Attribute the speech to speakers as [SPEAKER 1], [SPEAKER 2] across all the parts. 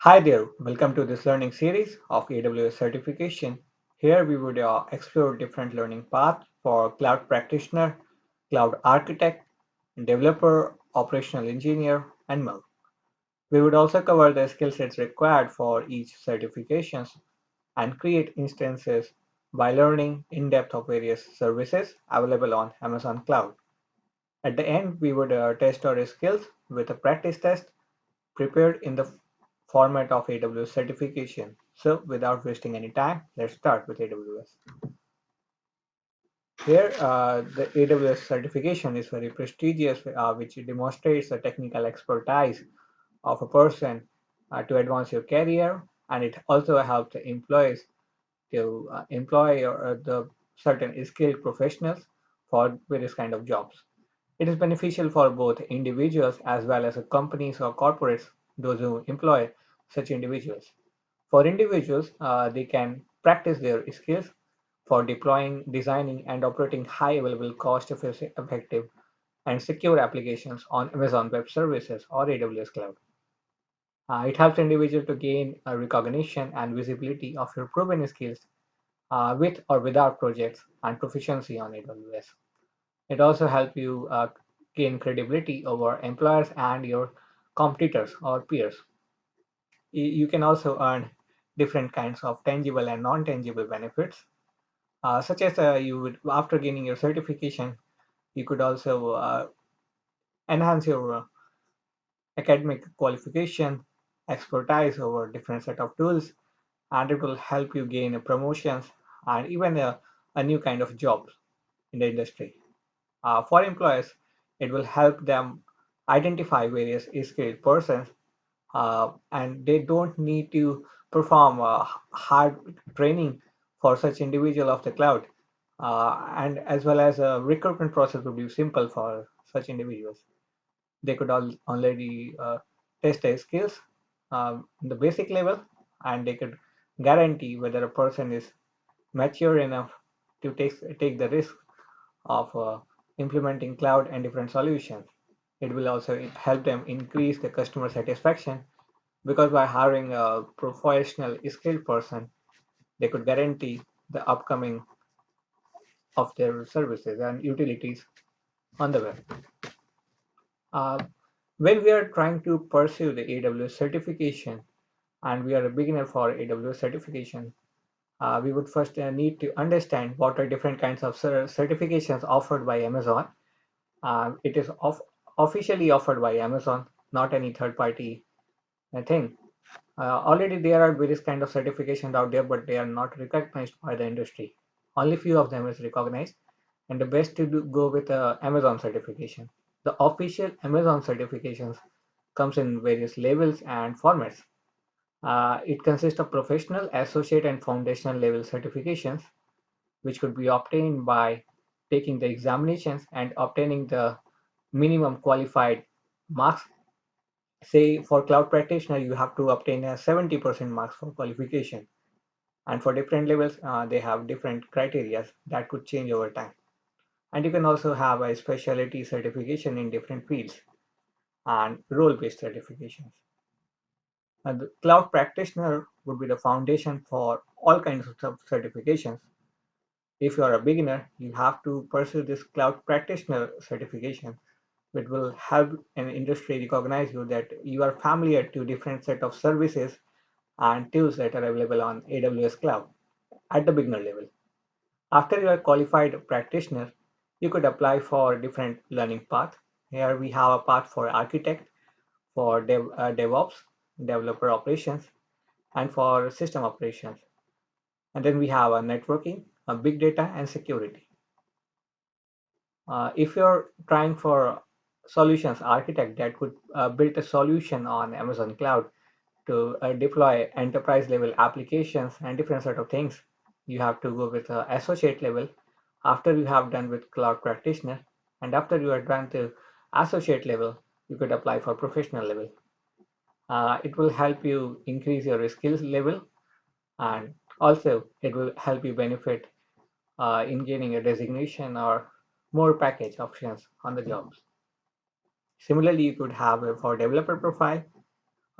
[SPEAKER 1] Hi there, welcome to this learning series of AWS certification. Here we would explore different learning paths for cloud practitioner, cloud architect, developer, operational engineer, and more. We would also cover the skill sets required for each certifications and create instances by learning in depth of various services available on Amazon Cloud. At the end, we would test our skills with a practice test prepared in the format of AWS certification. So without wasting any time, let's start with AWS. Here, the AWS certification is very prestigious, which demonstrates the technical expertise of a person to advance your career, and it also helps the employees to employ the certain skilled professionals for various kind of jobs. It is beneficial for both individuals as well as companies or corporates, those who employ such individuals. For individuals, they can practice their skills for deploying, designing, and operating high available, cost effective, and secure applications on Amazon Web Services or AWS Cloud. It helps individuals to gain recognition and visibility of your proven skills with or without projects and proficiency on AWS. It also helps you gain credibility over employers and your competitors or peers. You can also earn different kinds of tangible and non-tangible benefits, such as you would after gaining your certification, you could also enhance your academic qualification, expertise over different set of tools, and it will help you gain promotions and even a new kind of jobs in the industry. For employers, it will help them identify various skilled persons, and they don't need to perform hard training for such individual of the cloud. And as well as a recruitment process would be simple for such individuals. They could already test their skills in the basic level, and they could guarantee whether a person is mature enough to take the risk of implementing cloud and different solutions. It will also help them increase the customer satisfaction because by hiring a professional skilled person, they could guarantee the upcoming of their services and utilities on the web. Uh, when we are trying to pursue the AWS certification and we are a beginner for AWS certification, we would first need to understand what are different kinds of certifications offered by Amazon. It is officially offered by Amazon, not any third party thing. Already there are various kind of certifications out there, but they are not recognized by the industry. Only few of them is recognized, and the best to go with Amazon certification. The official Amazon certifications comes in various levels and formats. It consists of professional, associate, and foundational level certifications, which could be obtained by taking the examinations and obtaining the minimum qualified marks. Say for cloud practitioner, you have to obtain a 70% marks for qualification. And for different levels, they have different criteria that could change over time. And you can also have a specialty certification in different fields and role-based certifications. And the cloud practitioner would be the foundation for all kinds of certifications. If you are a beginner, you have to pursue this cloud practitioner certification, which will help an industry recognize you that you are familiar to different set of services and tools that are available on AWS cloud at the beginner level. After you are qualified practitioner, you could apply for different learning path. Here we have a path for architect, for DevOps, developer operations, and for system operations. And then we have a networking, a big data, and security. If you're trying for solutions architect that could build a solution on Amazon cloud to deploy enterprise level applications and different sort of things, you have to go with associate level after you have done with cloud practitioner, and after you are done to associate level, you could apply for professional level. It will help you increase your skills level, and also it will help you benefit in gaining a designation or more package options on the jobs. Similarly, you could have for developer profile,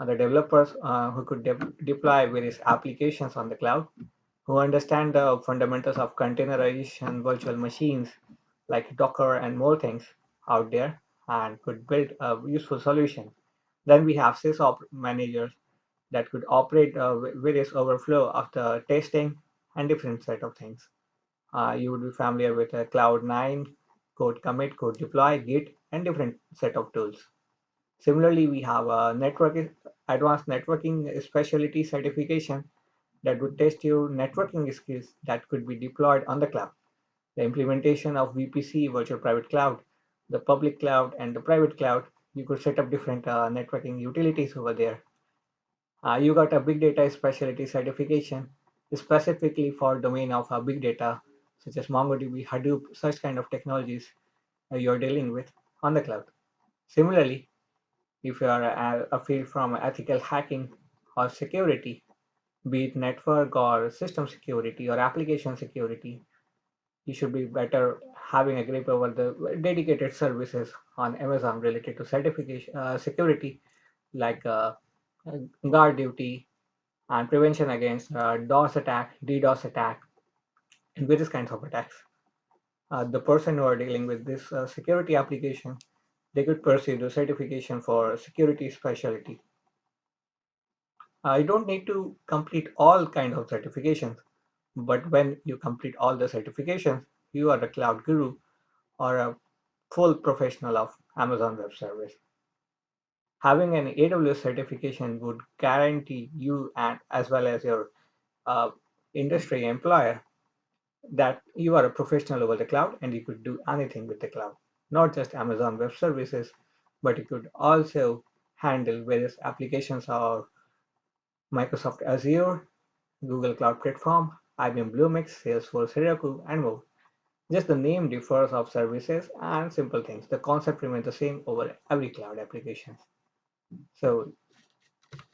[SPEAKER 1] The developers who could deploy various applications on the cloud, who understand the fundamentals of containerization, virtual machines like Docker and more things out there, and could build a useful solution. Then we have SysOps managers that could operate various overflow of the testing and different set of things. You would be familiar with Cloud9, Code Commit, Code Deploy, Git, and different set of tools. Similarly, we have a advanced networking specialty certification that would test your networking skills that could be deployed on the cloud. The implementation of VPC, virtual private cloud, the public cloud, and the private cloud, you could set up different networking utilities over there. You got a big data specialty certification specifically for domain of big data, such as MongoDB, Hadoop, such kind of technologies you're dealing with on the cloud. Similarly, if you are a field from ethical hacking or security, be it network or system security or application security, you should be better having a grip over the dedicated services on Amazon related to certification security, like guard duty and prevention against DOS attack, DDoS attack, and various kinds of attacks. The person who are dealing with this security application, they could pursue the certification for security specialty. You don't need to complete all kind of certifications, but when you complete all the certifications, you are a cloud guru or a full professional of Amazon Web Service. Having an AWS certification would guarantee you and as well as your uh, industry employer that you are a professional over the cloud and you could do anything with the cloud, not just Amazon Web Services, but you could also handle various applications or Microsoft Azure, Google Cloud Platform, IBM Bluemix, Salesforce Heroku, and more. Just the name differs of services and simple things. The concept remains the same over every cloud application. So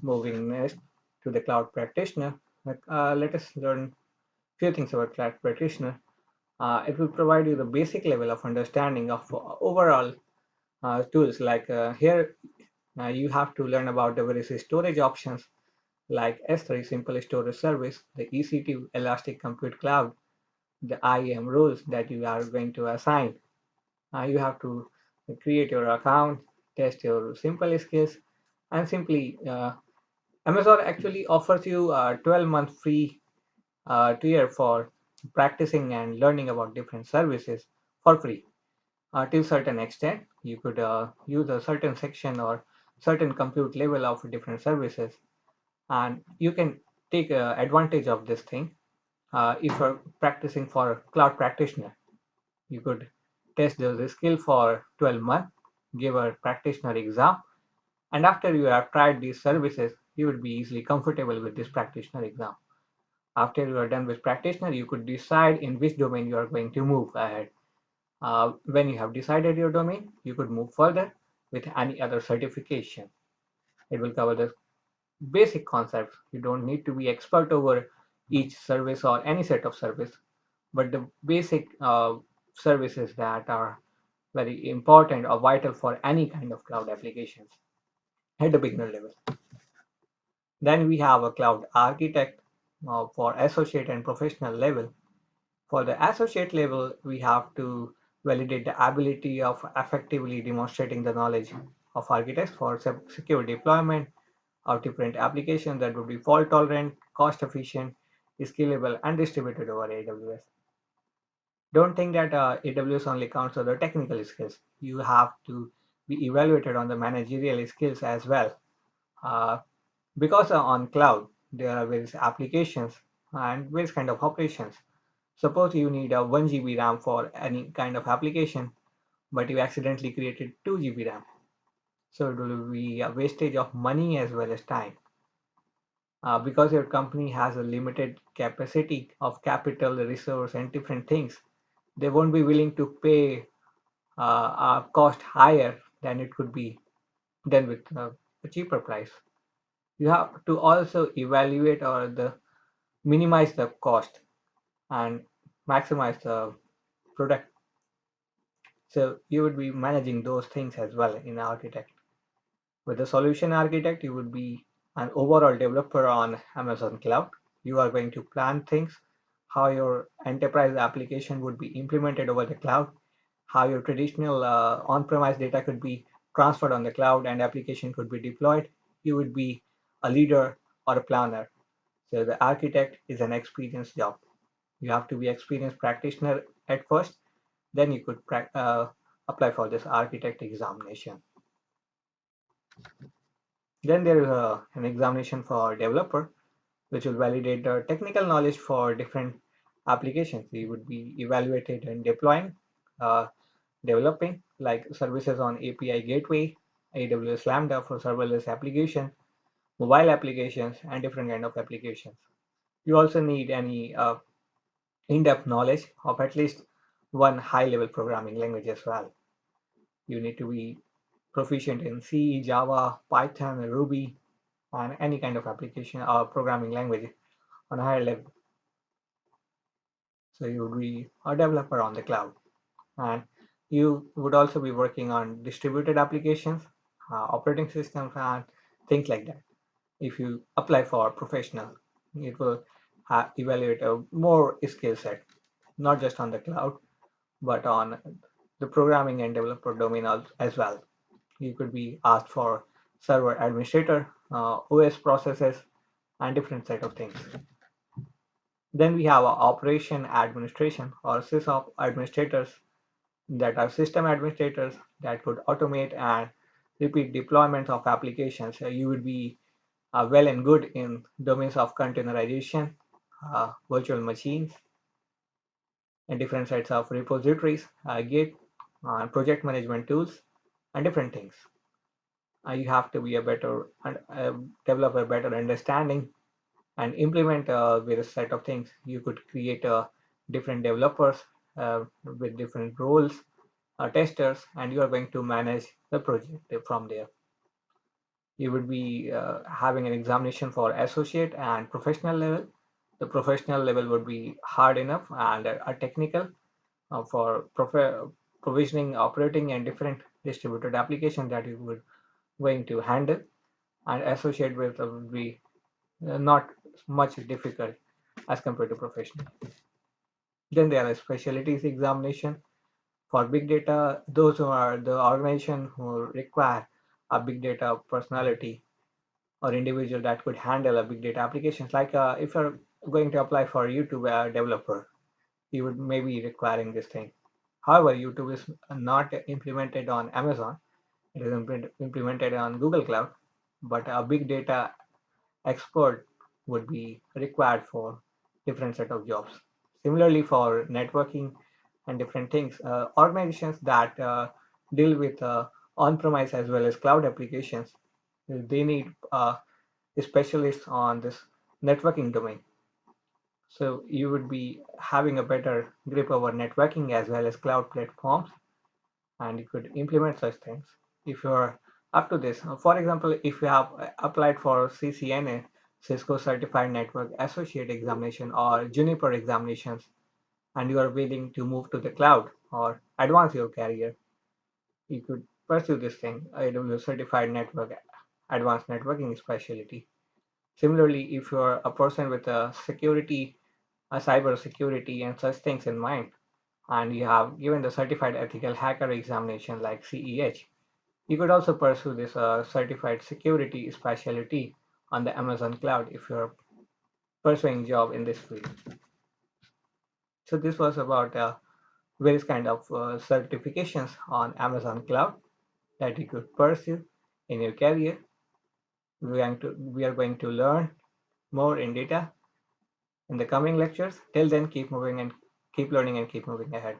[SPEAKER 1] moving next to the cloud practitioner, let us learn few things about cloud practitioner. It will provide you the basic level of understanding of overall tools. Like here, you have to learn about the various storage options like S3 Simple Storage Service, the EC2 Elastic Compute Cloud, the IAM rules that you are going to assign. You have to create your account, test your simple skills, and simply Amazon actually offers you a 12-month free tier for practicing and learning about different services for free. Till certain extent, you could use a certain section or certain compute level of different services, and you can take advantage of this thing if you're practicing for a cloud practitioner. You could test the skill for 12 months, give a practitioner exam, and after you have tried these services, you would be easily comfortable with this practitioner exam. After you are done with practitioner, you could decide in which domain you are going to move ahead. When you have decided your domain, you could move further with any other certification. It will cover the basic concepts. You don't need to be expert over each service or any set of service, but the basic services that are very important or vital for any kind of cloud applications at the beginner level. Then we have a cloud architect for associate and professional level. For the associate level, we have to validate the ability of effectively demonstrating the knowledge of architects for secure deployment of different applications that would be fault tolerant, cost efficient, scalable, and distributed over AWS. Don't think that AWS only counts on the technical skills. You have to be evaluated on the managerial skills as well. Uh, because on cloud, there are various applications and various kind of operations. Suppose you need a 1 GB RAM for any kind of application, but you accidentally created 2 GB RAM. So it will be a wastage of money as well as time. Because your company has a limited capacity of capital, resource, and different things, they won't be willing to pay a cost higher than it could be done with a cheaper price. You have to also evaluate or the minimize the cost and maximize the product. So you would be managing those things as well in architect. With the solution architect, you would be an overall developer on Amazon Cloud. You are going to plan things, how your enterprise application would be implemented over the cloud, how your traditional on-premise data could be transferred on the cloud and application could be deployed. You would be a leader or a planner. So the architect is an experienced job. You have to be experienced practitioner at first, then you could apply for this architect examination. Then there is an examination for developer, which will validate the technical knowledge for different applications. You would be evaluated in deploying, uh, developing like services on API gateway, AWS Lambda for serverless application, mobile applications, and different kind of applications. You also need any in-depth knowledge of at least one high-level programming language as well. You need to be proficient in C, Java, Python, Ruby, and any kind of application or programming language on a higher level. So you would be a developer on the cloud. And you would also be working on distributed applications, operating systems, and things like that. If you apply for professional, it will evaluate a more skill set, not just on the cloud, but on the programming and developer domain as well. You could be asked for server administrator, OS processes, and different set of things. Then we have operation administration or sysop administrators that are system administrators that could automate and repeat deployments of applications. You would be well and good in domains of containerization, virtual machines, and different sets of repositories, Git, project management tools, and different things. You have to be a better and develop a better understanding and implement various set of things. You could create different developers with different roles, testers, and you are going to manage the project from there. You would be having an examination for associate and professional level. The professional level would be hard enough and a technical for provisioning, operating, and different distributed applications that you would going to handle. And associate with would be not much difficult as compared to professional. Then there are specialties examination for big data. Those who are the organization who require a big data personality or individual that could handle a big data applications. Like if you're going to apply for YouTube developer, you would maybe requiring this thing. However, YouTube is not implemented on Amazon. It is implemented on Google Cloud, but a big data expert would be required for different set of jobs. Similarly, for networking and different things, organizations that deal with on-premise as well as cloud applications, they need specialists on this networking domain. So you would be having a better grip over networking as well as cloud platforms, and you could implement such things if you're up to this. For example, if you have applied for CCNA, Cisco Certified Network Associate examination or Juniper examinations, and you are willing to move to the cloud or advance your career, you could pursue this thing, AWS Certified Network Advanced Networking Specialty. Similarly, if you're a person with a cyber security and such things in mind, and you have given the Certified Ethical Hacker examination like CEH, you could also pursue this certified security specialty on the Amazon cloud if you're pursuing job in this field. So this was about various kind of certifications on Amazon cloud that you could pursue in your career. We are going to learn more in data in the coming lectures. Till then, keep moving and keep learning and keep moving ahead.